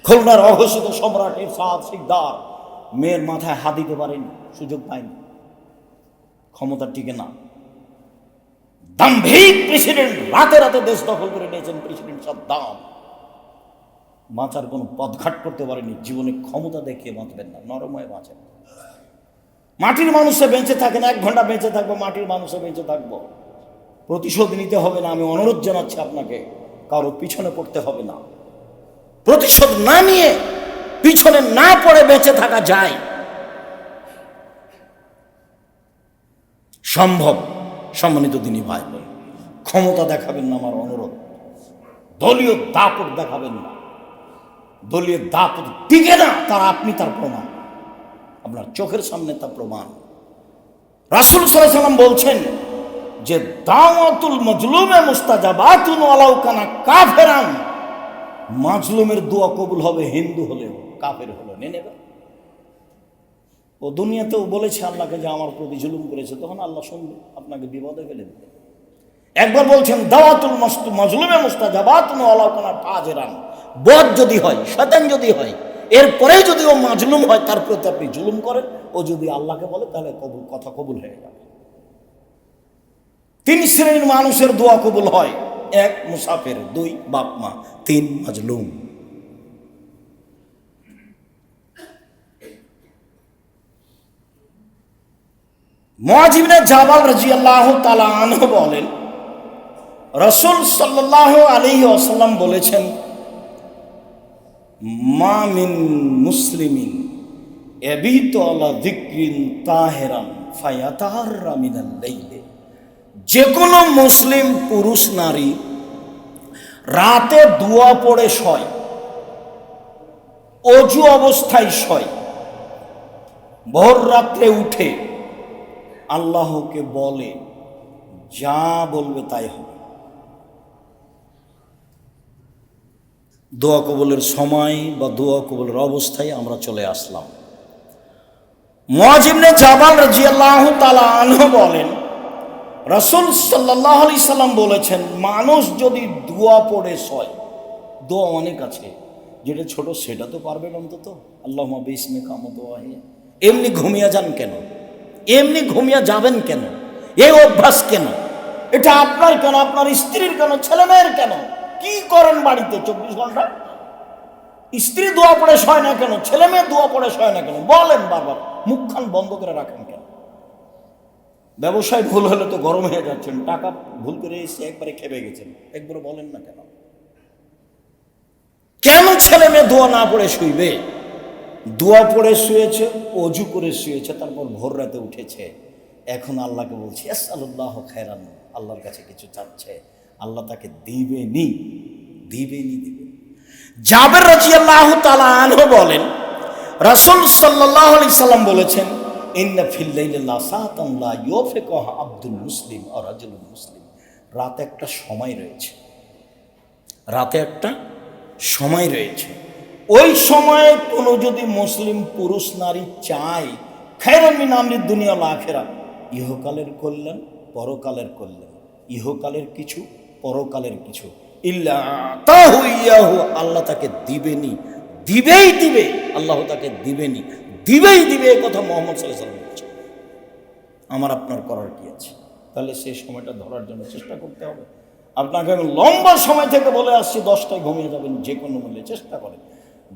খুলনার অঘোষিত সম্রাট এরশাদ শিকদার মেয়ের মাথায় হাত দিতে পারেনি, সুযোগ পায়নি, ক্ষমতা টিকে না। দাম্ভিক প্রেসিডেন্ট রাতে রাতে দেশ দখল করে নিয়েছেন প্রেসিডেন্ট সাদ্দাম, বাঁচার কোনো পথঘাট করতে পারেনি। জীবনে ক্ষমতা দেখিয়ে বাঁচবেন না, নরম হয়ে বাঁচেন। মাটির মানুষে বেঁচে থাকেন, 1 ঘন্টা বেঁচে থাকবো, মাটির মানুষে বেঁচে থাকবো। প্রতিশোধ নিতে হবে না, আমি অনুরোধ জানাচ্ছি আপনাকে, কারো পিছনে পড়তে হবে না। প্রতিশোধ না নিয়ে, পিছনে না পড়ে বেঁচে থাকা যায়, সম্ভব। সম্মানিত দিনী ভাই বোন, ক্ষমতা দেখাবেন না, আমার অনুরোধ। দলীয় দাপট দেখাবেন না, দলীয় দাপট টিকে না, তার আপনি তার প্রমাণ, আপনার চোখের সামনে তা প্রমাণ। রাসূল সাল্লাল্লাহু আলাইহি ওয়াসাল্লাম বলছেন যে দাওয়াতুল মাজলুমে মুস্তাজাবাতুন ওয়ালাউ কানা কাফেরান, মাজলুমের দোয়া কবুল হবে হিন্দু হলেও, কাফের হলেও। নেবে ও দুনিয়াতেও বলেছে আল্লাহকে যে আমার প্রতি জুলুম করেছে, তখন আল্লাহ শুনবে, আপনাকে বিপদে ফেলে দেবে। একবার বলছেন দাওয়াতুল মাজলুমে মুস্তাজাবাতুন ওয়ালাউ কানা ফাজিরান, বদ যদি হয়, শয়তান যদি হয়, এরপরে যদি ও মাজলুম হয়, তার প্রতি আপনি জুলুম করেন, ও যদি আল্লাহকে বলে, তাহলে কথা কবুল হয়ে যাবে। 3 শ্রেণীর মানুষের দোয়া কবুল হয়: 1 মুসাফির, 2 বাপ মা, 3 মাজলুম। মুআয ইবনে জাবাল রাদিয়াল্লাহু তাআলা আনহু বলেন, রাসূল সাল্লাল্লাহু আলাইহি ওয়াসাল্লাম বলেছেন, মা মিন মুসলিমিন ইয়াবিতু আলা যিকরিন তাহিরান ফায়াতাহাররা মিনাল লাইলি, যে কোনো মুসলিম পুরুষ নারী রাতে দোয়া পড়ে শয়, অজু অবস্থায় শয়, ভোর রাত্রে উঠে আল্লাহকে বলে, যা বলবে তাই হবে। দোয়া কবুলের সময় বা দোয়া কবুলের অবস্থায় আমরা চলে আসলাম। মুআয ইবনে জাবাল রাদিয়াল্লাহু তাআলা আনহু বলেন, রাসূল সাল্লাল্লাহু আলাইহি সাল্লাম বলেছেন, মানুষ যদি দোয়া পড়ে শয়, দোয়া অনেক আছে, যেটা ছোট সেটা তো পারবেন অন্তত, আল্লাহুম্মা বিসমিকা মুতওয়াহিয়া। এমনি ঘুমিয়ে যান কেন? এমনি ঘুমিয়ে যাবেন কেন? এই অভ্যাস কেন? এটা আপনার কেন, আপনার স্ত্রীর কেন, ছেলে মেয়ের কেন? কি করেন বাড়িতে 24 ঘন্টা? স্ত্রী দোয়া পড়ে শয় না কেন? ছেলে মেয়ে দোয়া পড়ে শয় না কেন? বলেন বারবার, মুখখান বন্ধ করে রাখেন কেন? ব্যবসায় ভুল হলে তো গরম হয়ে যাচ্ছেন, টাকা ভুল করে এসে একবারে খেপে গেছেন, একবার বলেন না কেন? কেন ছেলে মেয়ে দোয়া না পড়ে শুইবে? দোয়া পড়ে শুয়েছে, অজু করে শুয়েছে, তারপর ভোর রাতে উঠেছে, এখন আল্লাহকে বলছে আসআলুল্লাহ খায়রান, আল্লাহর কাছে কিছু চাচ্ছে, আল্লাহ তাকে দিবেনি, দিবেনি, দিবেনি। জাবের রাদিয়াল্লাহু তাআলা আনহু বলেন, রাসূল সাল্লাল্লাহু আলাইহি সাল্লাম বলেছেন, ইন্না ফিল লাইলি লাসাতান লা ইউফিকুহা আব্দুল মুসলিম আর রাজুলুল মুসলিম, রাতে একটা সময় রয়েছে, রাতে একটা সময় রয়েছে, ওই সময়ে কোনো যদি মুসলিম পুরুষ নারী চায়, খায়রান মিন আমরিদ দুনিয়া ওয়াল আখিরা, ইহকালের কল্যাণ, পরকালের কল্যাণ, ইহকালের কিছু, পরকালের কিছু, ইল্লা আতাহু ইয়াহু, আল্লাহ তাকে দিবেনি, দিবেই দিবে, আল্লাহ তাকে দিবেনি, দিবেই দিবে। এই কথা মুহাম্মদ সাল্লাল্লাহু আলাইহি ওয়াসাল্লাম বলেছেন। আমার আপনার করার কি আছে? তাহলে সেই সময়টা ধরার জন্য চেষ্টা করতে হবে। আপনাকে আমি লম্বা সময় থেকে বলে আসছি, 10টায় ঘুমিয়ে যাবেন যে কোনো মূল্যে, চেষ্টা করেন।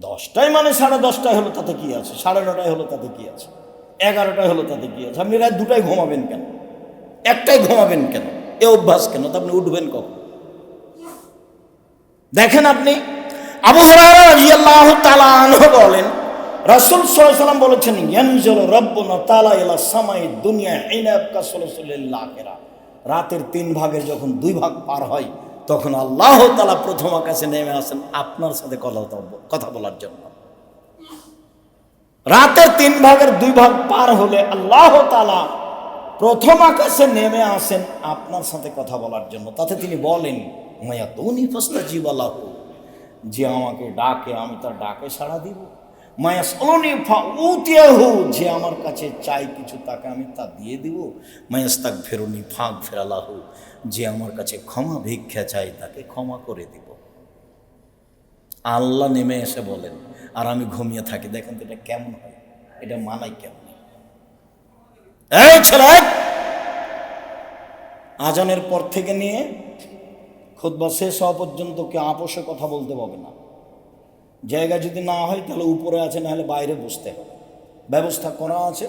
10টায় মানে 10:30টায় হলো তাতে কি আছে, 9:30টায় হলো তাতে কি আছে, 11টায় হলো তাতে কি আছে? আপনি রাত 2টায় ঘুমাবেন কেন? 1টায় ঘুমাবেন কেন? এ অভ্যাস কেন? তো আপনি উঠবেন কখন? দেখেন, আপনি আবু হুরায়রা রাদিয়াল্লাহু তাআলা আনহু বলেন, রাসূল সাল্লাল্লাহু আলাইহি ওয়াসাল্লাম বলেছেন, ইয়ানজিলু রাব্বুনা তাআলা ইলা সামাই দুনিয়া হিনা ইয়াবকা সুলুসুল আখিরা, রাতের 3 ভাগের যখন 2 ভাগ পার হয়, তখন আল্লাহ তাআলা প্রথম আকাশে নেমে আসেন আপনার সাথে কথা বলার জন্য। রাতের 3 ভাগের 2 ভাগ পার হলে আল্লাহ তাআলা প্রথম আকাশে নেমে আসেন আপনার সাথে কথা বলার জন্য। তাতে তিনি বলেন, মায়া দুনি ফাস্তাজিবা লাহু, যে আমাকে ডাকে আমি তার ডাকে সাড়া দিব। মায়া সালুনি ফাউতিয়াহু, যে আমার কাছে চাই কিছু তাকে আমি তা দিয়ে দিব। মায়াস্তাগফিরুনি ফাগফির লাহু, যে আমার কাছে ক্ষমা ভিক্ষা চাই তাকে ক্ষমা করে দিব। আল্লাহ নেমে এসে বলেন আর আমি ঘুমিয়ে থাকি। দেখেন তো এটা কেমন হয়, এটা মানাই কেমন? এই ছেলে, আজানের পর থেকে নিয়ে খুতবা শেষ হওয়া পর্যন্ত কেউ আপোষে কথা বলতে পারবে না। জায়গা যদি না হয় তাহলে উপরে আছে, না হলে বাইরে বসতে হবে। ব্যবস্থা করা আছে,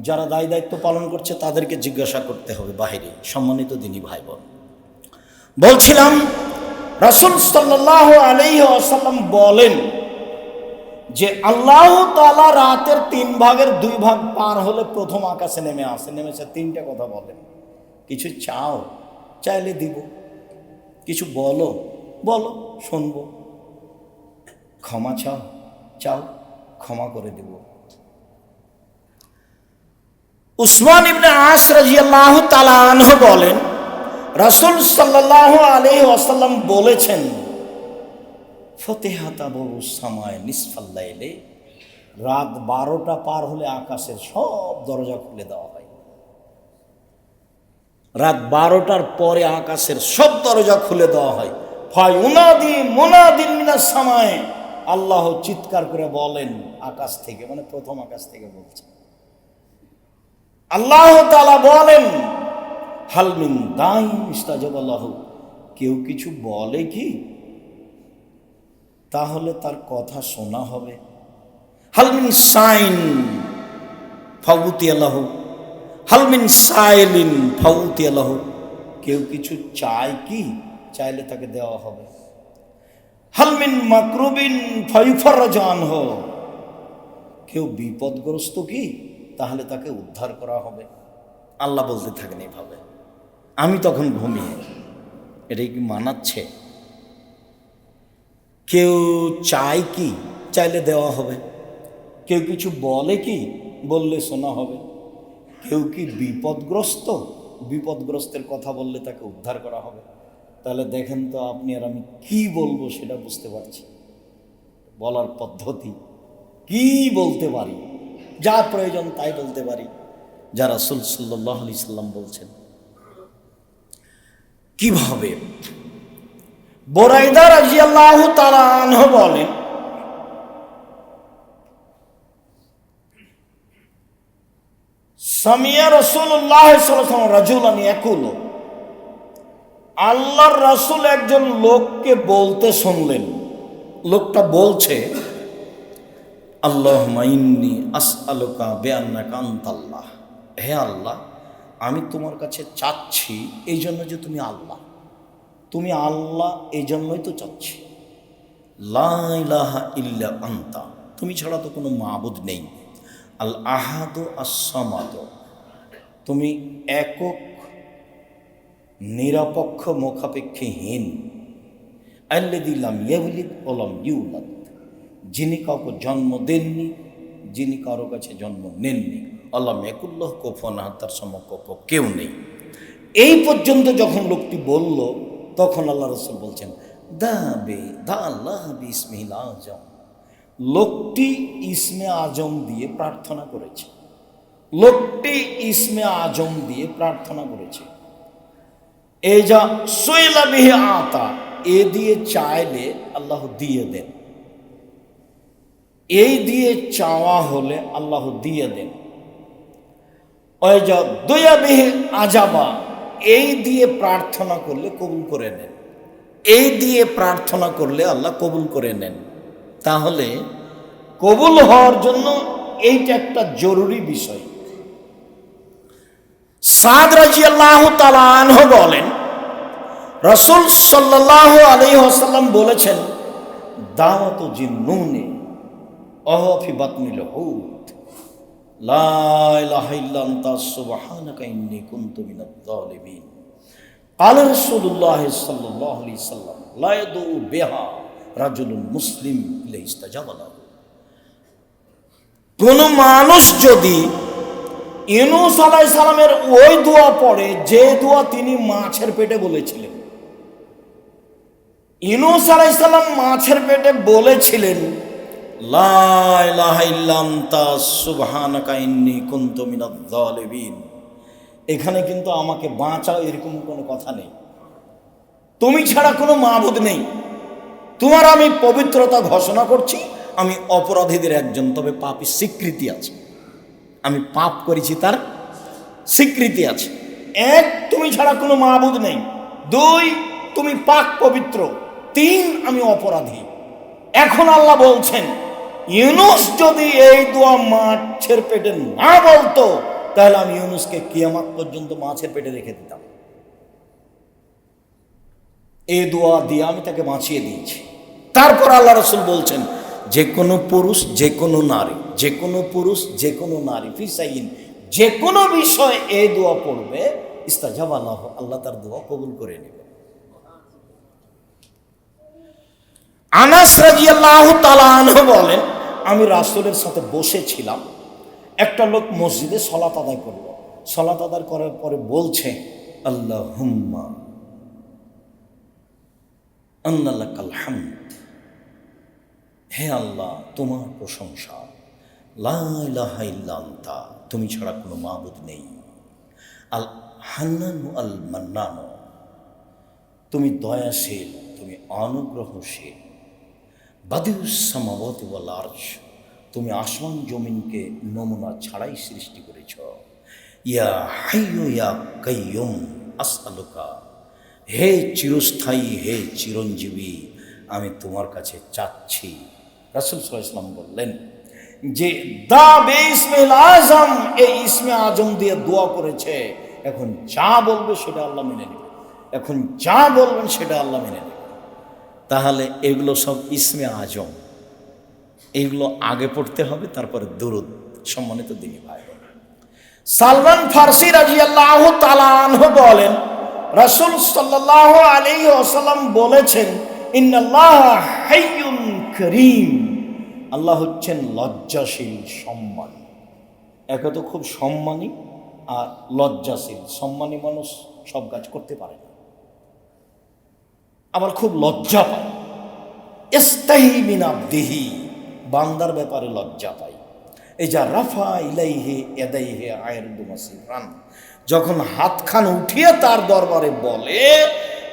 যারা দায় দায়িত্ব পালন করছে তাদেরকে জিজ্ঞাসা করতে হবে বাইরে। সম্মানিত দিনী ভাই বোন, বলছিলাম রাসূল সাল্লাল্লাহু আলাইহি ওয়াসাল্লাম বলেন যে আল্লাহ তাআলা রাতের 3 ভাগের 2 ভাগ পার হলে প্রথম আকাশে নেমে আসে। নেমেছে 3টা কথা বলেন। কিছু চাও, চাইলে দিব। কিছু বলো, বলো, শুনবো। ক্ষমা চাও, চাও, ক্ষমা করে দেব। উসমান ইবনে আস রাদিয়াল্লাহু তাআলা আনহু বলেন রাসূল সাল্লাল্লাহু আলাইহি ওয়াসাল্লাম বলেছেন, ফতিহাতা বাবু সামায় নিসফাল লাইলে, রাত 12টা পার হলে আকাশের সব দরজা খুলে দেওয়া হয়। রাত 12টার পরে আকাশের সব দরজা খুলে দেওয়া হয়। ফায়ুনাদি মুনাদিন মিনাস সামায়, আল্লাহ চিৎকার করে বলেন আকাশ থেকে, মানে প্রথম আকাশ থেকে বলছে। আল্লাহ তাআলা বলেন হাল মিন দাইন ইস্তাজাবা লাহু, কেউ কিছু বলে কি তাহলে তার কথা শোনা হবে। হাল মিন সাইন ফাউতিয়া লাহু, হাল মিন সাইলিন ফাউতিয়া লাহু, কেউ কিছু চায় কি, চাইলে তাকে দেওয়া হবে। হাল মিন মাকরুবিন ফায়ুফাররাজু আনহু, কেউ বিপদগ্রস্ত কি, তাহলে তাকে উদ্ধার করা হবে। আল্লাহ বলতে থাকেন এইভাবে, আমি তখন ঘুমিয়ে। এটাই কি মানাচ্ছে? কেউ চায় কি, চাইলে দেওয়া হবে। কেউ কিছু বলে কি, বললে শোনা হবে। কেউ কি বিপদগ্রস্ত, বিপদগ্রস্তের কথা বললে তাকে উদ্ধার করা হবে। তাহলে দেখেন তো আপনি আর আমি কি বলবো সেটা বুঝতে পারছি। বলার পদ্ধতি কি বলতে পারি, যা প্রয়োজন তাই বলতে পারি, যা রাসূল সাল্লাল্লাহু আলাইহি সাল্লাম বলছেন। কিভাবে? বুরাইদা রাদিয়াল্লাহু তাআলা আনহু বলেন সামিয়া রাসূলুল্লাহ সাল্লাল্লাহু আলাইহি ওয়াসাল্লাম রাজুলান ইয়াকুলু, আল্লাহর রাসূল একজন লোককে বলতে শুনলেন। লোকটা বলছে আল্লাহুম্মা ইন্নী আসআলুকা বিআন্নাকা আনতাল্লাহ, হে আল্লাহ, আমি তোমার কাছে চাচ্ছি এই জন্য যে তুমি আল্লাহ, তুমি আল্লাহ, এই জন্যই তো চাচ্ছি। লা ইলাহা ইল্লা আনতা, তুমি ছাড়া তো কোনো মাবুদ নেই। আল আহাদু আস-সামাদ, তুমি একক, নিরপেক্ষ, মুখাপেক্ষীহীন। আল্লাযী লাম ইয়ালিদ ওয়া লাম ইউলাদ, যিনি কাউকে জন্ম দেননি, যিনি কারো কাছে জন্ম নেননি। আল্লাহ ইয়াকুল্লাহু কুফুয়ান আহাদ, তার সমকক্ষ কেউ নেই। এই পর্যন্ত যখন লোকটি বলল, তখন আল্লাহ রাসূল বলছেন দা আল্লাহ বিসমিহিল আজম, লোকটি ইসমে আজম দিয়ে প্রার্থনা করেছে। লোকটি ইসমে আজম দিয়ে প্রার্থনা করেছে। এই যা সুইলা বিহি আতা, এ দিয়ে চাইলে আল্লাহ দিয়ে দেন। এই দিয়ে চাওয়া হলে আল্লাহ দিয়ে দেন। ওই যা দুয়া বিহি আজাবা, এই দিয়ে প্রার্থনা করলে কবুল করে নেন। এই দিয়ে প্রার্থনা করলে আল্লাহ কবুল করে নেন। তাহলে কবুল হওয়ার জন্য এইটা একটা জরুরি বিষয়। সাদ রাদিয়াল্লাহু তাআলা আনহু বলেন রাসূল সাল্লাল্লাহু আলাইহি ওয়াসাল্লাম বলেছেন দাওয়াতু জিন্নুনি ওয়া ফি বাতনিল হুত, লা ইলাহা ইল্লা আনতা সুবহানাকা ইন্নী কুনতু মিনাজ জালিমিন। ক্বালা রাসূলুল্লাহ সাল্লাল্লাহু আলাইহি ওয়াসাল্লাম লা ইয়াদু বিহা রাজুলুন মুসলিম ইল্লা ইস্তাজাবা লাহু, কোন মানুষ যদি ইউনূস আলাইহিস সালামের ওই দোয়া পড়ে যে দোয়া তিনি মাছের পেটে বলেছিলেন। ইউনূস আলাইহিস সালাম মাছের পেটে বলেছিলেন লা ইলাহা ইল্লা আনতা সুবহানাকা ইন্নী কুনতু মিনাজ জালিমিন। এখানে কিন্তু আমাকে বাঁচাও এরকম কোনো কথা নেই, তুমি ছাড়া কোনো মাবুদ নেই, তোমার আমি পবিত্রতা ঘোষণা করছি, আমি অপরাধীদের একজন, তবে পাপী স্বীকৃতি আছে, আমি পাপ করেছি তার স্বীকৃতি আছে। এক, তুমি ছাড়া কোনো মাবুদ নেই। দুই, তুমি পাক পবিত্র। তিন, আমি অপরাধী। এখন আল্লাহ বলছেন, ইউনুস যদি এই দোয়া মাছের পেটে না বলতো, তাহলে আমি ইউনুসকে কিয়ামত পর্যন্ত মাছের পেটে রেখে দিতাম। এই দোয়া দিয়ে আমি তাকে বাঁচিয়ে দিয়েছি। তারপর আল্লাহ রাসূল বলছেন, যে কোনো পুরুষ, যে কোনো নারী, যে কোনো পুরুষ, যে কোনো নারী, ফিসাইন, যে কোনো বিষয় এই দোয়া পড়বে, ইস্তাজাবা লাহু, আল্লাহ তার দোয়া কবুল করে নেবে। আনাস রাদিয়াল্লাহু তাআলা আনহু বলেন, আমি রাসূলের সাথে বসেছিলাম, একটা লোক মসজিদে সালাত আদায় করলো। সালাত আদায় করার পরে বলছে, আল্লাহুম্মা আন্না লাকাল হামদ, হে আল্লাহ তোমার প্রশংসা, লা ইলাহা ইল্লা আনতা, তুমি ছাড়া কোনো মাবুদ নেই, আল হান্নান আল মান্নান, তুমি দয়াশীল, তুমি অনুগ্রহশীল, বাদিউস সামাওয়াতি ওয়াল আরশ, তুমি আসমান জমিনকে নমুনা ছাড়াই সৃষ্টি করেছ, ইয়া হাইয়ু ইয়া কাইয়ুম আসআলুকা, হে চিরস্থায়ী, হে চিরঞ্জীবী, আমি তোমার কাছে চাচ্ছি। রাসূল সাল্লাল্লাহু আলাইহি ওয়াসাল্লাম বললেন যে দা বিসমিল আজম, এই ইসমে আজম দিয়ে দোয়া করেছে, এখন যা বলবে সেটা আল্লাহ মেনে নেবে, এখন যা বলবেন সেটা আল্লাহ মেনে নেবে। তাহলে এগুলো সব ইসমে আজম, এগুলো আগে পড়তে হবে, তারপরে দুরূদ। সম্মানিত দিনী ভাই, সালমান ফারসি রাদিয়াল্লাহু তাআলা আনহু বলেন, রাসূল সাল্লাল্লাহু আলাইহি ওয়াসাল্লাম বলেছেন, ইন্নাল্লাহা হাইয়ুন কারীম, আল্লাহ হচ্ছেন লজ্জাশীল, সম্মানী। একে তো খুব সম্মানী আর লজ্জাশীল। সম্মানী মানুষ সব কাজ করতে পারে না, আবার খুব লজ্জা পায়। ইস্তাহি মিন আবদিহি, বান্দার ব্যাপারে লজ্জা পায়। এই যা রাফা ইলাইহি ইয়াদাইহি আয়রদু মাসিরান, যখন হাতখান উঠিয়ে তার দরবারে বলে,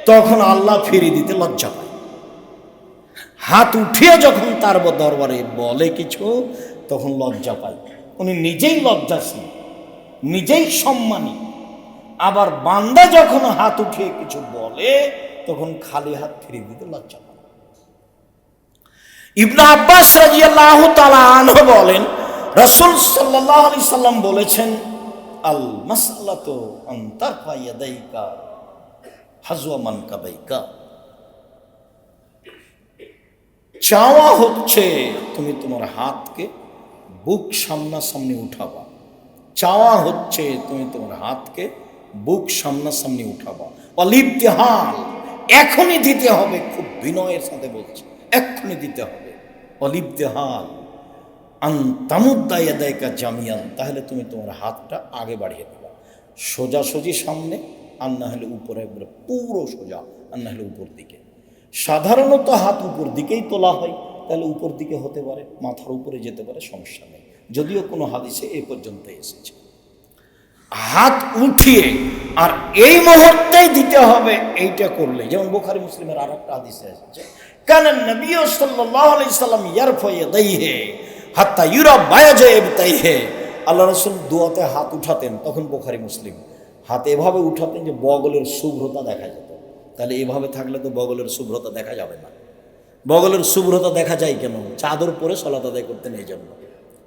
তখন আল্লাহ ফিরিয়ে দিতে লজ্জা পায়। হাত উঠিয়ে যখন তার দরবারে বলে কিছু, তখন লজ্জা পায়। উনি নিজেই লজ্জাশীল, নিজেই সম্মানী। আবার বান্দা যখন হাত উঠিয়ে কিছু বলে, তখন খালি হাত ফিরিয়ে দিতে লজ্জা পায়। ইবনে আব্বাস রাদিয়াল্লাহু তাআলা আনহু বলেন, রাসূল সাল্লাল্লাহু আলাইহি সাল্লাম বলেছেন, আল মাসআলাতু আন তারফা ইয়াদাইকা হাজওয়া মানকাবাইকা, চাওয়া হচ্ছে তুমি তোমার হাতকে বুক সামনাসামনি উঠাবা। চাওয়া হচ্ছে তুমি তোমার হাতকে বুক সামনাসামনি উঠাবা। অলিবতিহাল, এখনই দিতে হবে, খুব বিনয়ের সাথে বলছে, এক্ষুনি দিতে হবে। অলিবতিহাল আন তামুদ্দা ইয়াদাইকা জামিয়ান, তাহলে তুমি তোমার হাতটা আগে বাড়িয়ে দেবা, সোজাসুজি সামনে, আর না হলে উপরে, একবারে পুরো সোজা, আর না হলে উপর দিকে। সাধারণত হাত উপর দিকেই তোলা হয়, তাহলে উপর দিকে হতে পারে, মাথার উপরে যেতে পারে, সমস্যা নেই। যদিও কোনো হাদিসে এ পর্যন্ত এসেছে হাত উঠিয়ে আর এই মুহূর্তেই দিতে হবে, এইটা করলে। যেমন বুখারী মুসলিমের আর একটা হাদিসে এসেছে, কানা নবী সাল্লাল্লাহু আলাইহি সাল্লাম ইয়ারফা ইয়াদাইহি হাত্তা ইউরা বায়াজা ইবতাইহি, আল্লাহ রাসূল দোয়াতে হাত উঠাতেন, তখন বুখারী মুসলিম, হাত এভাবে উঠাতেন যে বগলের শুভ্রতা দেখা যেত। তাহলে এভাবে থাকলে তো বগলের শুভ্রতা দেখা যাবে না। বগলের শুভ্রতা দেখা যায় কেন? চাদর পরে সালাত আদায় করতেন, এই জন্য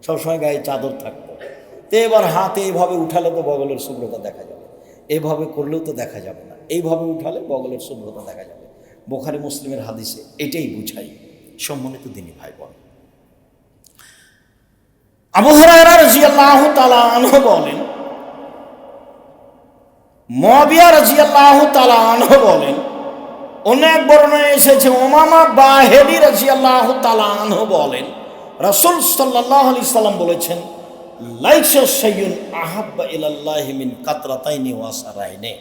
সবসময় গায়ে চাদর থাকতো। তো এবার হাতে এইভাবে উঠালে তো বগলের শুভ্রতা দেখা যাবে, এইভাবে করলেও তো দেখা যাবে না, এইভাবে উঠালে বগলের শুভ্রতা দেখা যাবে। বুখারী মুসলিমের হাদিসে এটাই বুঝাই। সম্মানিত দিনী ভাই বোন, আবু হুরায়রা রাদিয়াল্লাহু তাআলা আনহু বলেন, মুআবিয়া রাদিয়াল্লাহু তাআলা আনহু বলেন, অনেক বর্ণনায় এসেছে, উমামা বাহিলি রাদিয়াল্লাহু তাআলা আনহু বলেন, রাসূল সাল্লাল্লাহু আলাইহি সাল্লাম বলেছেন, লাইসা শাইউন আহাব্বা ইলাল্লাহি মিন কাতরাতাইনি ওয়া সারাইনি,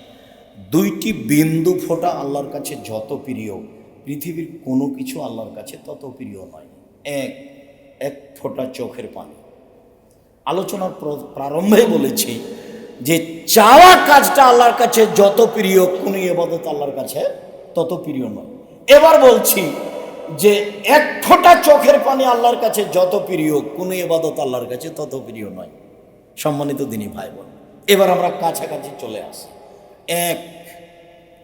দুইটি বিন্দু ফোঁটা আল্লাহর কাছে যত প্রিয়, পৃথিবীর কোনো কিছু আল্লাহর কাছে তত প্রিয় নয়। এক ফোঁটা চোখের পানি। আলোচনার প্রারম্ভে বলেছি যে চাওয়া কাজটা আল্লাহর কাছে যত প্রিয়, কোনো ইবাদত আল্লাহর কাছে তত প্রিয় নয়। এবার বলছি, যে এক ফোঁটা চোখের পানি আল্লাহর কাছে যত প্রিয়, কোনো ইবাদত আল্লাহর কাছে তত প্রিয় নয়। সম্মানিত দিনী ভাই বোন, এবার আমরা কাছাকাছি চলে আসি। এক,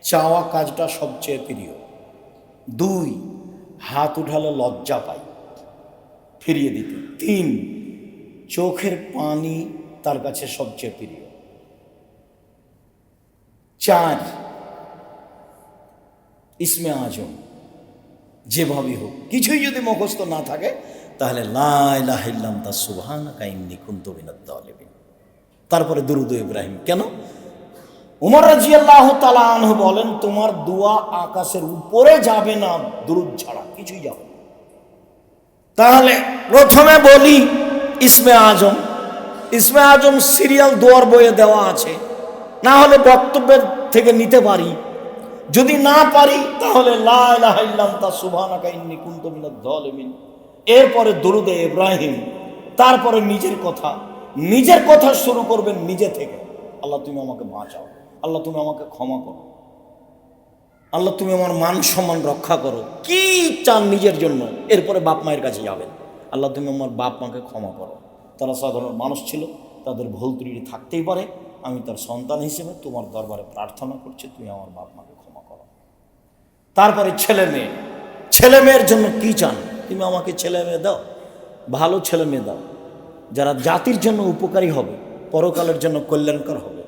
চাওয়া কাজটা সবচেয়ে প্রিয়। দুই, হাত উঠালে লজ্জা পাই, ফিরিয়ে দিতে। তিন, চোখের পানি তার কাছে সবচেয়ে প্রিয়। চার, ইসমে আজম যেভাবেই হোক, কিছুই যদি মুখস্থ না থাকে তাহলে লা ইলাহা ইল্লা আনতা সুবহানাকা ইন্নী কুনতু মিনাজ জালিমিন। তারপরে দুরূদ ইব্রাহিম। কেন? উমর রাদিয়াল্লাহু তাআলা আনহু বলেন, তোমার দোয়া আকাশের উপরে যাবে না দুরূদ ছাড়া, কিছুই যাবে না। তাহলে প্রথমে বলি ইসমে আজম। ইসমে আজম সিরিয়াল দোয়ার বইয়ে দেওয়া আছে, না হলে বক্তব্যের থেকে নিতে পারি। যদি না পারি তাহলে লা ইলাহা ইল্লা আনতা সুবহানাকা ইন্নী কুনতু মিনাজ জালিমিন। এরপরে দুরূদে ইব্রাহিম, তারপরে নিজের কথা শুরু করবেন নিজে থেকে। আল্লাহ তুমি আমাকে বাঁচাও, আল্লাহ তুমি আমাকে ক্ষমা করো, আল্লাহ তুমি আমার মান সম্মান রক্ষা করো, কি চান নিজের জন্য। এরপরে বাপ মায়ের কাছে যাবেন, আল্লাহ তুমি আমার বাপ মাকে ক্ষমা করো, তারা সাধারণ মানুষ ছিল, তাদের ভুল ত্রুটি থাকতেই পারে, আমি তার সন্তান হিসেবে তোমার দরবারে প্রার্থনা করছি, তুমি আমার বাপ মাকে ক্ষমা করো। তারপরে ছেলে মেয়ের জন্য কি চান, তুমি আমাকে ছেলে মেয়ে দাও, ভালো ছেলে মেয়ে দাও, যারা জাতির জন্য উপকারী হবে, পরকালের জন্য কল্যাণকর হবে,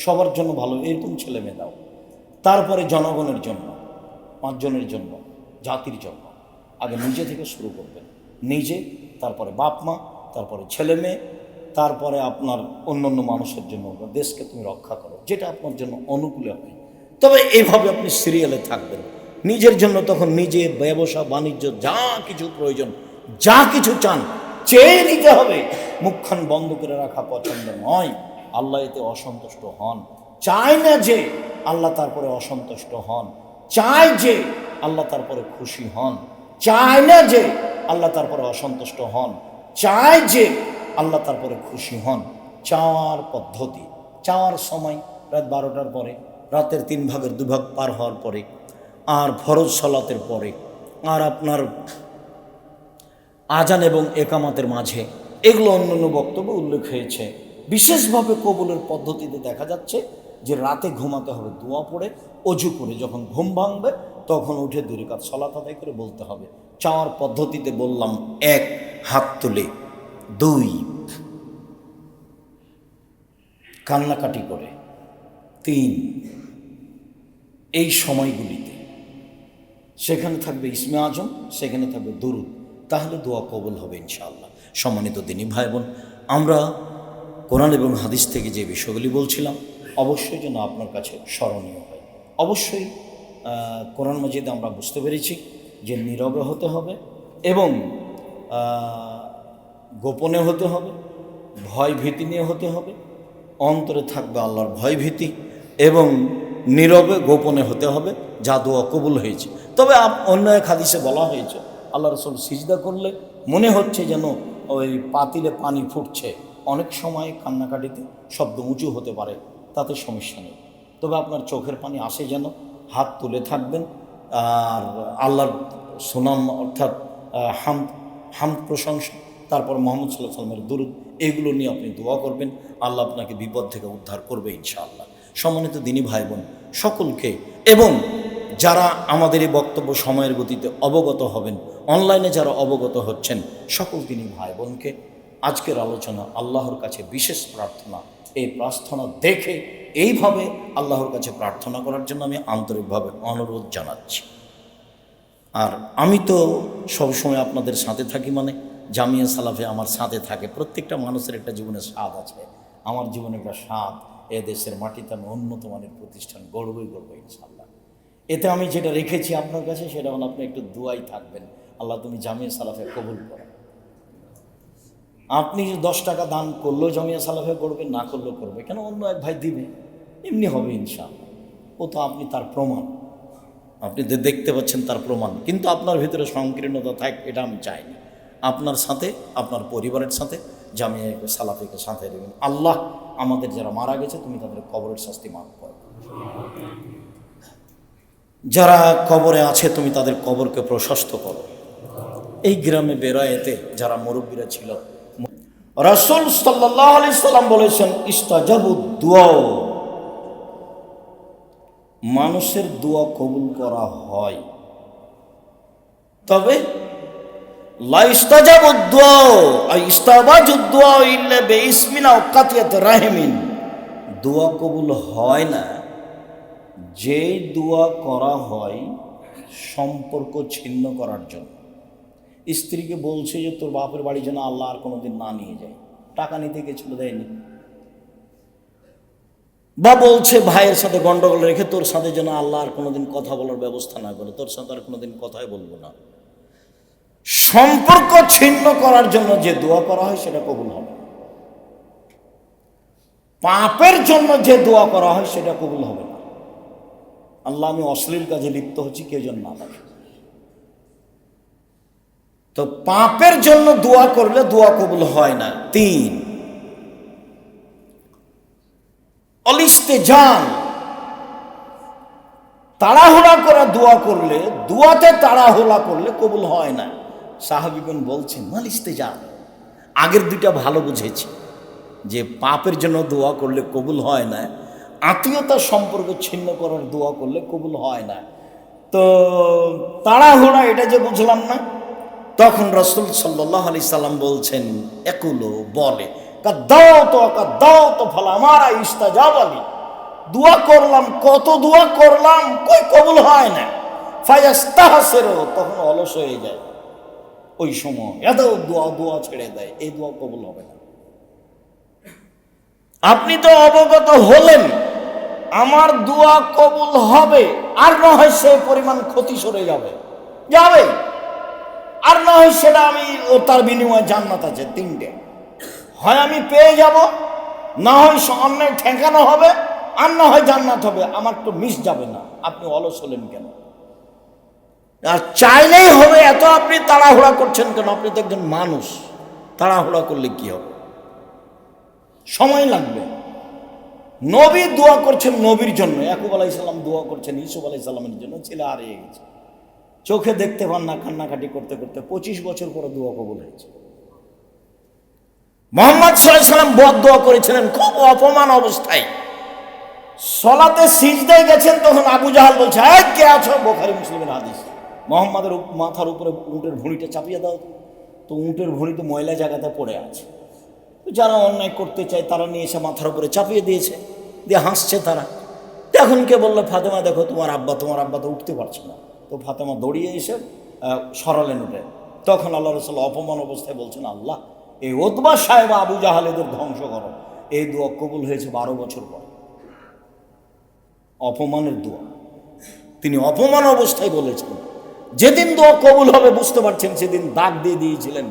সবার জন্য ভালো, এরকম ছেলে মেয়ে দাও। তারপরে জনগণের জন্য, 5 জনের জন্য, জাতির জন্য। আগে নিজে থেকে শুরু করবেন, নিজে, তারপরে বাপ মা, তারপরে ছেলে মেয়ে, তারপরে আপনার অন্যান্য মানুষের জন্য। দেশকে তুমি রক্ষা করো, যেটা আপনার জন্য অনুকূলে হবে। তবে এইভাবে আপনি সিরিয়ালে থাকবেন। নিজের জন্য তখন নিজে, ব্যবসা বাণিজ্য, যা কিছু প্রয়োজন, যা কিছু চান চেয়ে নিতে হবে। মুখখান বন্ধ করে রাখা পছন্দ নয়। আল্লাহ এতে অসন্তুষ্ট হন। চায় না যে আল্লাহ তারপরে অসন্তুষ্ট হন, চায় যে আল্লাহ তারপরে খুশি হন। চায় না যে আল্লাহ তারপরে অসন্তুষ্ট হন, চায় যে আল্লাহ তারপরে খুশি হন। চাওয়ার পদ্ধতি, চাওয়ার সময় রাত 12টার পরে, রাতের 3 ভাগের 2 ভাগ পার হওয়ার পরে, আর ফরজ সালাতের পরে, আর আপনার আজান এবং একামাতের মাঝে। এগুলো অন্যান্য বক্তব্য উল্লেখ হয়েছে। বিশেষভাবে কবুলের পদ্ধতিতে দেখা যাচ্ছে যে রাতে ঘুমাতে হবে দোয়া পড়ে, অজু করে, যখন ঘুম ভাঙবে তখন উঠে 2 রাকাত সালাত আদায় করে বলতে হবে। চাওয়ার পদ্ধতিতে বললাম, 1, হাত তুলে। 2, কান্নাকাটি করে। 3, এই সময়গুলিতে সেখানে থাকবে ইসমে আজম, সেখানে থাকবে দুরূদ, তাহলে দোয়া কবুল হবে ইনশাআল্লাহ। সম্মানিত দিনী ভাই বোন, আমরা কোরআন এবং হাদিস থেকে যে বিষয়গুলি বলছিলাম অবশ্যই যেন আপনার কাছে স্মরণীয় হয়। অবশ্যই কোরআন মাজিদে আমরা বুঝতে পেরেছি যে নীরবে হতে হবে এবং গোপনে হতে হবে, ভয় ভীতি নিয়ে হতে হবে, অন্তরে থাকবে আল্লাহর ভয় ভীতি, এবং নীরবে গোপনে হতে হবে, যা দোয়া কবুল হয়েছে। তবে অন্য এক হাদিসে বলা হয়েছে, আল্লাহ রাসূল সিজদা করলে মনে হচ্ছে যেন ওই পাতিলে পানি ফুটছে। অনেক সময় কান্নাকাটিতে শব্দ উঁচু হতে পারে, তাতে সমস্যা নেই। তবে আপনার চোখের পানি আসে যেন, হাত তুলে থাকবেন, আর আল্লাহর সুনাম অর্থাৎ হামদ প্রশংসা, তারপর মুহাম্মদ সাল্লাল্লাহু আলাইহি ওয়াসাল্লামের দুরূদ, এগুলো নিয়ে আপনি দোয়া করবেন। আল্লাহ আপনাকে বিপদ থেকে উদ্ধার করবে ইনশাআল্লাহ। সম্মানিত দিনী ভাই বোন সকলকে, এবং যারা আমাদের এই বক্তব্য সময়ের গতিতে অবগত হবেন, অনলাইনে যারা অবগত হচ্ছেন, সকল দিনী ভাই বোনকে আজকের আলোচনা, আল্লাহর কাছে বিশেষ প্রার্থনা, এই প্রার্থনা দেখে এইভাবে আল্লাহর কাছে প্রার্থনা করার জন্য আমি আন্তরিকভাবে অনুরোধ জানাচ্ছি। আর আমি তো সবসময় আপনাদের সাথে থাকি, মানে জামিয়া সালাফে আমার সাথে থাকে। প্রত্যেকটা মানুষের একটা জীবনে স্বাদ আছে, আমার জীবনে একটা স্বাদ। এ দেশের মাটিতে আমি উন্নত মানের প্রতিষ্ঠান গড়বই ইনশাআল্লাহ। এতে আমি যেটা রেখেছি আপনার কাছে, সেটা হলো আপনি একটু দুয়াই থাকবেন, আল্লাহ তুমি জামিয়া সালাফে কবুল করো। আপনি 10 টাকা দান করলেও জামিয়া সালাফে করবেন, না করলেও করবে, কেন অন্য এক ভাই দিবে, এমনি হবে ইনশাআল্লাহ। ও তো আপনি তার প্রমাণ, আপনি দেখতে পাচ্ছেন তার প্রমাণ। কিন্তু আপনার ভিতরে সংকীর্ণতা থাক, এটা আমি চাইনি। আপনার সাথে, আপনার পরিবারের সাথে জামিয়া সালাফিকে সাথে দেবেন। আল্লাহ আমাদের যারা মারা গেছে, তুমি তাদের কবরের শাস্তি মাফ করো। যারা কবরে আছে তুমি তাদের কবরকে প্রশস্ত করো। এই গ্রামে বেরায়েতে যারা মুরব্বীরা ছিল, রাসূল সাল্লাল্লাহু আলাইহি সাল্লাম বলেছেন ইস্তাজাবুদ দুআ, মানুষের দোয়া কবুল করা হয়, তবে লা ইস্তাজাবুদ দুআ আই ইস্তাবাজুদ দুআ ইল্লা বিইসমিন আও কাতিয়াত রাহিমিন, দোয়া কবুল হয় না যে দোয়া করা হয় সম্পর্ক ছিন্ন করার জন্য। স্ত্রীকে বলছে যে তোর বাপের বাড়ি যেন আল্লাহ আর কোনোদিন না নিয়ে যায়, টাকা নিতে গেছিল দেয়নি, বা বলছে ভাইয়ের সাথে গন্ডগোল রেখে তোর সাথে যেন আল্লাহ আর কোনোদিন কথা বলার ব্যবস্থা না করে, তোর সাথে আর কোনোদিন কথাই বলবো না। সম্পর্ক ছিন্ন করার জন্য যে দোয়া করা হয় সেটা কবুল হবে। পাপের জন্য যে দোয়া করা হয় সেটা কবুল হবে না। আল্লাহ আমি অশ্লীল কাজে লিপ্ত হচ্ছি, কেউ যেন না দেখে। তো পাপের জন্য দোয়া করলে দোয়া কবুল হয় না। 3, অলিস্তেজান, তাড়াহুড়া করে দোয়া করলে, দোয়াতে তাড়াহুড়া করলে কবুল হয় না। সাহাবীগণ বলছেন মালিস্তেজান, আগের দুইটা ভালো বুঝেছি যে পাপের জন্য দোয়া করলে কবুল হয় না, আত্মীয়তার সম্পর্ক ছিন্ন করার দোয়া করলে কবুল হয় না। তো তাড়াহুড়া এটা যে বুঝলাম না। তখন রাসূল সাল্লাল্লাহু আলাইহি সাল্লাম বলছেন একুলো, বলে দাও তো ফালা আমারা ইস্তাজাব আলী, দোয়া করলাম, কত দোয়া করলাম, কই কবুল হয় না। ফায়াস্তাহসিরু, তখন অলস হয়ে যায়, ওই সময় এত দোয়া ছেড়ে দেয়, এই দোয়া কবুল হবে না। আপনি তো অবগত হলেন আমার দোয়া কবুল হবে, আর না হয় সেই পরিমাণ ক্ষতি সরে যাবে, আর না হয় সেটা আমি ও তার বিনিময়ে জান্নাত আছে 3টে, হয় আমি পেয়ে যাব, না হয় সামনে ঠেকানো হবে, আর না হয় জান্নাত হবে, আমার তো মিস যাবে না। আপনি অলস হলেন কেন? আর চাইলেই হবে, এত আপনি তাড়াহুড়া করছেন কেন? আপনি তো একজন মানুষ, তাড়াহুড়া করলে কি হবে? সময় লাগবে। নবী দোয়া করছেন নবীর জন্য, ইয়াকুব আলাইহিস সালাম দোয়া করছেন ইউসুফ আলাইহিস সালামের জন্য, ছেলে হারিয়ে গেছে, চোখে দেখতে পান না, কান্নাকাটি করতে করতে 25 বছর পরে দোয়া কবুল হয়েছে। মুহাম্মদ সাল্লাল্লাহু আলাইহি সাল্লাম বদদোয়া করেছিলেন খুব অপমান অবস্থায়, সালাতে সিজদায় গেছেন, তখন আবু জাহাল বলছে এই কে আছো? বুখারী মুসলিমের হাদিস। মুহাম্মাদের মাথার উপরে উটের ভুঁড়িটা চাপিয়ে দাও, তো উটের ভুঁড়ি তো ময়লা জায়গাতে পড়ে আছে, যারা অন্যায় করতে চায় তারা নিয়ে এসে মাথার উপরে চাপিয়ে দিয়েছে, দিয়ে হাসছে তারা। এখন কে বললো ফাতেমা দেখো তোমার আব্বা তো উঠতে পারছে না, তো ফাতেমা দৌড়িয়ে এসে সরালেন উঠে। তখন আল্লাহ রাসূল অপমান অবস্থায় বলছেন আল্লাহ এই উতবা সাহেব আবু জাহাল এদের ধ্বংস করো। এই দোয়া কবুল হয়েছে 12 বছর পর, অপমানের দোয়া তিনি অপমান অবস্থায় বলেছেন। যেদিন দোয়া কবুল হবে বুঝতে পারছেন সেদিন দাগ দিয়ে দিয়েছিলেন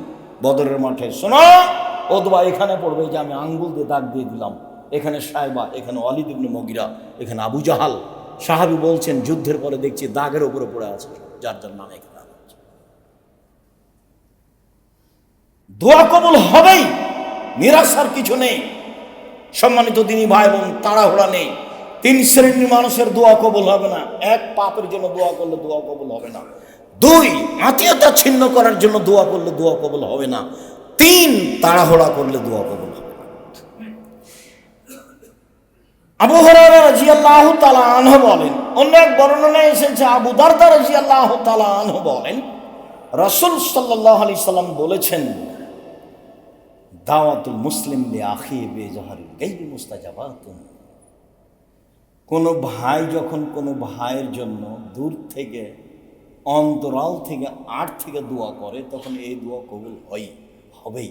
বদরের মাঠে, শোনো উতবা এখানে পড়বে, যে আমি আঙ্গুল দিয়ে দাগ দিয়ে দিলাম, এখানে সাহেবা, এখানে ওয়ালিদ ইবনে মুগিরা, এখানে আবু জাহাল। সাহাবী বলছেন যুদ্ধের পরে দেখছি দাগের উপরে পড়ে আছে, যার যার নাম এখানে আছে। দোয়া কবুল হবেই, নিরাশার কিছু নেই। সম্মানিত দিনী ভাই বোন, তাড়াহুড়া নেই। 3 শ্রেণীর মানুষের দোয়া কবুল হবে না। 1, পাপের জন্য দোয়া করলে দোয়া কবুল হবে না। 2, আত্মীয়তা ছিন্ন করার জন্য দোয়া করলে দোয়া কবুল হবে না। 3, তাড়াহুড়া করলে দোয়া কবুল হবে না। আবু হুরায়রা রাদিয়াল্লাহু তাআলা আনহু বলেন, অন্য এক বর্ণনায় এসেছে আবু দারদা রাদিয়াল্লাহু তাআলা আনহু বলেন রাসূল সাল্লাল্লাহু আলাইহি সাল্লাম বলেছেন দাওয়াতুল মুসলিম লি আখি বিজাহরিল গায়বি মুস্তাজাবাতুন, কোনো ভাই যখন কোনো ভাইয়ের জন্য দূর থেকে অন্তরাল থেকে আড় থেকে দোয়া করে তখন এই দোয়া কবুল হবেই।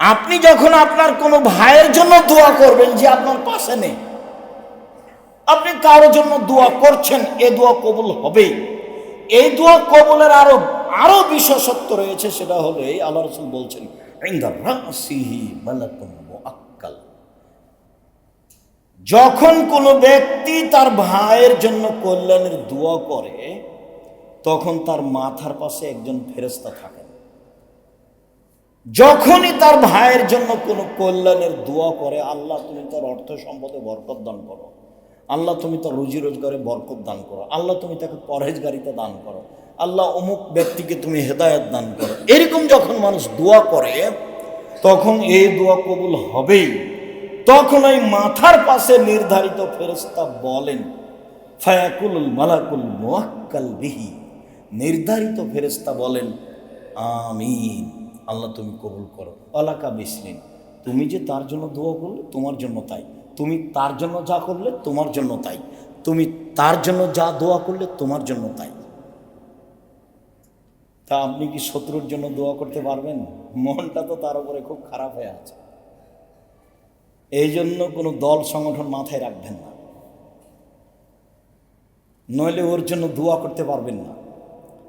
আপনি যখন আপনার কোনো ভাইয়ের জন্য দোয়া করবেন যে আপনার পাশে নেই, আপনি কারোর জন্য দোয়া করছেন, এই দোয়া কবুল হবেই। এই দোয়া কবুলের আরো বিশেষত্ব রয়েছে, সেটা হলো এই আল্লাহ রাসূল বলছেন ইনদা রাসিহি মালাকুন মুআক্কাল, যখন কোনো ব্যক্তি তার ভাইয়ের জন্য কল্যাণের দোয়া করে তখন তার মাথার পাশে একজন ফেরেশতা থাকেন। যখনই তার ভাইয়ের জন্য কোনো কল্যাণের দোয়া করে, আল্লাহ তুমি তার অর্থ সম্পদে বরকত দান করো, আল্লাহ তুমি তার রুজি রোজগারে বরকত দান করো, আল্লাহ তুমি তাকে পরহেজগারিতা দান করো, আল্লাহ অমুক ব্যক্তিকে তুমি হেদায়েত দান করো। এরকম যখন মানুষ দোয়া করে তখন এই দোয়া কবুল হবেই। তখন ওই মাথার পাশে নির্ধারিত ফেরেশতা বলেন, ফায়াকুলুল মালাকুল মুআক্কাল বিহি, নির্ধারিত ফেরেশতা বলেন আমিন, আল্লাহ তুমি কবুল করো। আলাকা বিসলিন, তুমি যে তার জন্য দোয়া করলে তোমার জন্য তাই, তুমি তার জন্য যা করলে তোমার জন্য তাই, তুমি তার জন্য যা দোয়া করলে তোমার জন্য তাই। তা আপনি কি শত্রুর জন্য দোয়া করতে পারবেন? মনটা তো তার উপরে খুব খারাপ হয়ে আছে। এই জন্য কোনো দল সংগঠন মাথায় রাখবেন না, নইলে ওর জন্য দোয়া করতে পারবেন না।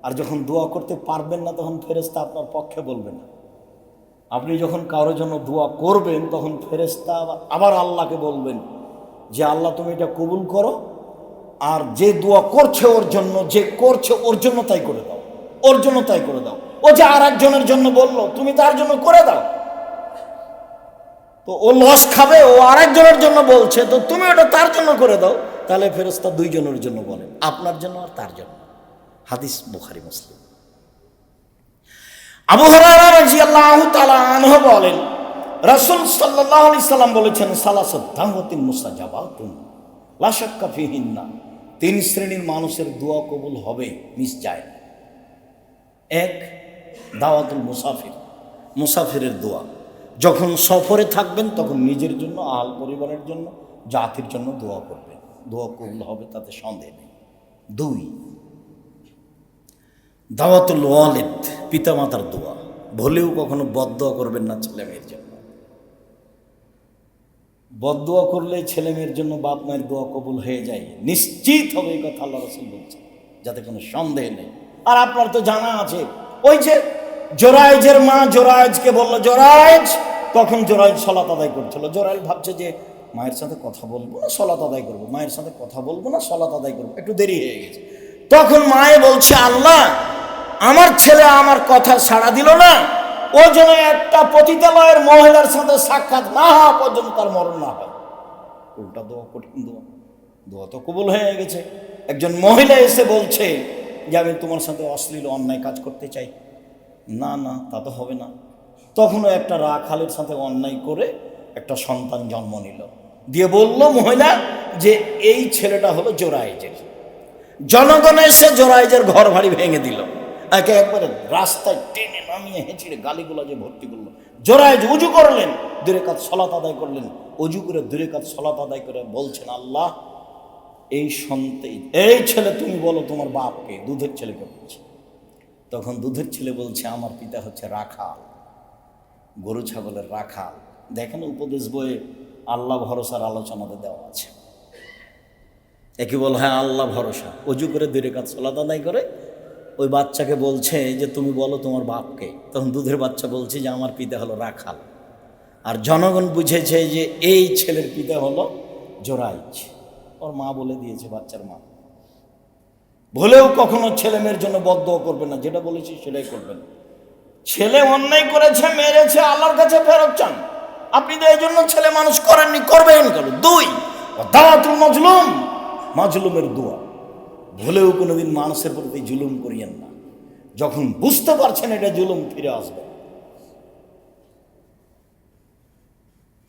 আর যখন দোয়া করতে পারবেন না তখন ফেরেশতা আপনার পক্ষে বলবে না। আপনি যখন কারোর জন্য দোয়া করবেন তখন ফেরেশতা আবার আল্লাহকে বলবেন যে আল্লাহ তুমি এটা কবুল করো, আর যে দোয়া করছে ওর জন্য, যে করছে ওর জন্য তাই করে দাও, ওর জন্য তাই করে দাও। ও যে আর একজনের জন্য বললো তুমি তার জন্য করে দাও, তো ও লস খাবে, ও আরেকজনের জন্য বলছে, তো তুমি ওটা তার জন্য করে দাও। তাহলে ফেরেশতা দুইজনের জন্য বলেন, আপনার জন্য আর তার জন্য। হাদিস বুখারী মুসলিম। আবু হুরায়রা রাদিয়াল্লাহু তাআলা আনহু বলেন, রাসূল সাল্লাল্লাহু আলাইহি সাল্লাম বলেছেন, সালাসাত দাওয়াতিন মুস্তাজাবাতুন লা শাক্কা ফিহিন্না, তিন শ্রেণীর মানুষের দোয়া কবুল হবে, মিস যায় না। এক, দাওয়াতুল মুসাফির, মুসাফিরের দোয়া। যখন সফরে থাকবেন তখন নিজের জন্য, আল পরিবারের জন্য, জাতির জন্য দোয়া করবেন, দোয়া কবুল হবে, তাতে সন্দেহ নেই। দুই, দাওয়াতুল ওয়ালিদ, পিতামাতার দোয়া। ভুলেও কখনো বদদোয়া করবেন না ছেলে মেয়ের জন্য। বদদোয়া করলে ছেলে মেয়ের জন্য বাপ মায়ের দোয়া কবুল হয়ে যায়, নিশ্চিত হবে, এই কথা আল্লাহ রাসূল বলছেন, যাতে কোনো সন্দেহ নেই। আর আপনার তো জানা আছে, ওই যে জোরায়েজের মা জোরায়েজকে বলল জোরায়েজ, তখন জোরায়েজ সালাত আদায় করছিল। জোরায়েজ ভাবছে যে মায়ের সাথে কথা বলবো না সালাত আদায় করবো, মায়ের সাথে কথা বলবো না সালাত আদায় করবো, একটু দেরি হয়ে গেছে। তখন মায়ে বলছে, আল্লাহ আমার ছেলে আমার কথা সাড়া দিল না, ও যেন একটা পতিতালয়ের মহিলার সাথে সাক্ষাৎ না হওয়া পর্যন্ত তার মরণ না হয়। উল্টা দোয়া, কঠিন দোয়া, দোয়া তো কবুল হয়ে গেছে। একজন মহিলা এসে বলছে যে আমি তোমার সাথে অশ্লীল অন্যায় কাজ করতে চাই। না না, তা তো হবে না। তখনও একটা রাখালের সাথে অন্যায় করে একটা সন্তান জন্ম নিল, দিয়ে বলল মহিলা যে এই ছেলেটা হলো জোরায়েজের। জনগণ এসে জোরায়েজের ঘর বাড়ি ভেঙে দিল, একে একবারে রাস্তায় টেনে নামিয়ে হেঁচড়ে গালিগুলোজে ভর্তি করলো। জোরায়েজ উজু করলেন, 2 রাকাত সালাত আদায় করলেন, উজু করে 2 রাকাত সালাত আদায় করে বলছেন, আল্লাহ এই ছেলে তুমি বলো তোমার বাপকে, দুধের ছেলেকে বলছে। তখন দুধের ছেলে বলছে আমার পিতা হচ্ছে রাখাল, গরু ছাগলের রাখাল। দেখেন উপদেশ বইয়ে আল্লাহ ভরসার আলোচনাতে দেওয়া আছে। একে বল, হ্যাঁ আল্লাহ ভরসা। অজু করে 2 রাকাত সালাত আদায় করে ওই বাচ্চাকে বলছে যে তুমি বলো তোমার বাপকে। তখন দুধের বাচ্চা বলছে যে আমার পিতা হলো রাখাল। আর জনগণ বুঝেছে যে এই ছেলের পিতা হলো জোরায়েজ, ওর মা বলে দিয়েছে, বাচ্চার মা। ভুলেও কখনো ছেলে মেয়ের জন্য বদদোয়া করবেন না, যেটা বলেছি সেটাই করবেন। ছেলে অন্যায় করেছে, মেরেছে, আল্লাহর কাছে ফেরত চান। আপনি তো এই জন্য ছেলে মানুষ করেননি, করবেন কেন? 2, দাওয়াতুল মাজলুম, মাজলুমের দোয়া। ভুলেও কোনোদিন মানুষের প্রতি জুলুম করিয়েন না। যখন বুঝতে পারছেন এটা জুলুম, ফিরে আসবেন।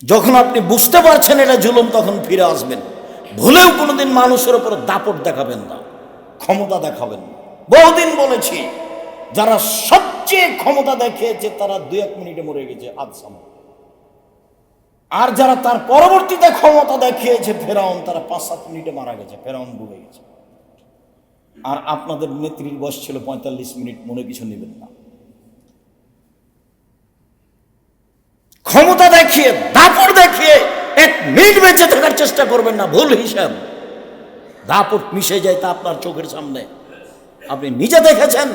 যখন আপনি বুঝতে পারছেন এটা জুলুম, তখন ফিরে আসবেন। ভুলেও কোনোদিন মানুষের উপর দাপট দেখাবেন না, ক্ষমতা দেখাবেন না। বহুদিন বলেছি, যারা সবচেয়ে ক্ষমতা দেখিয়েছে তারা 2-1 মিনিটে মরে গেছে, আদসাম। আর যারা তার পরবর্তীতে ক্ষমতা দেখিয়েছে ফেরাউন, তারা 5-7 মিনিটে মারা গেছে, ফেরাউন ডুবে গেছে। আর আপনাদের নেত্রীর বয়স ছিল 45 মিনিট, মনে কিছু নেবেন না। ক্ষমতা দেখিয়ে, দাপট দেখিয়ে 1 মিনিট বেঁচে থাকার চেষ্টা করবেন না, ভুল হিসাব। দাপট মিশে যায় তা আপনার চোখের সামনে, আপনি নিজে দেখেছেন।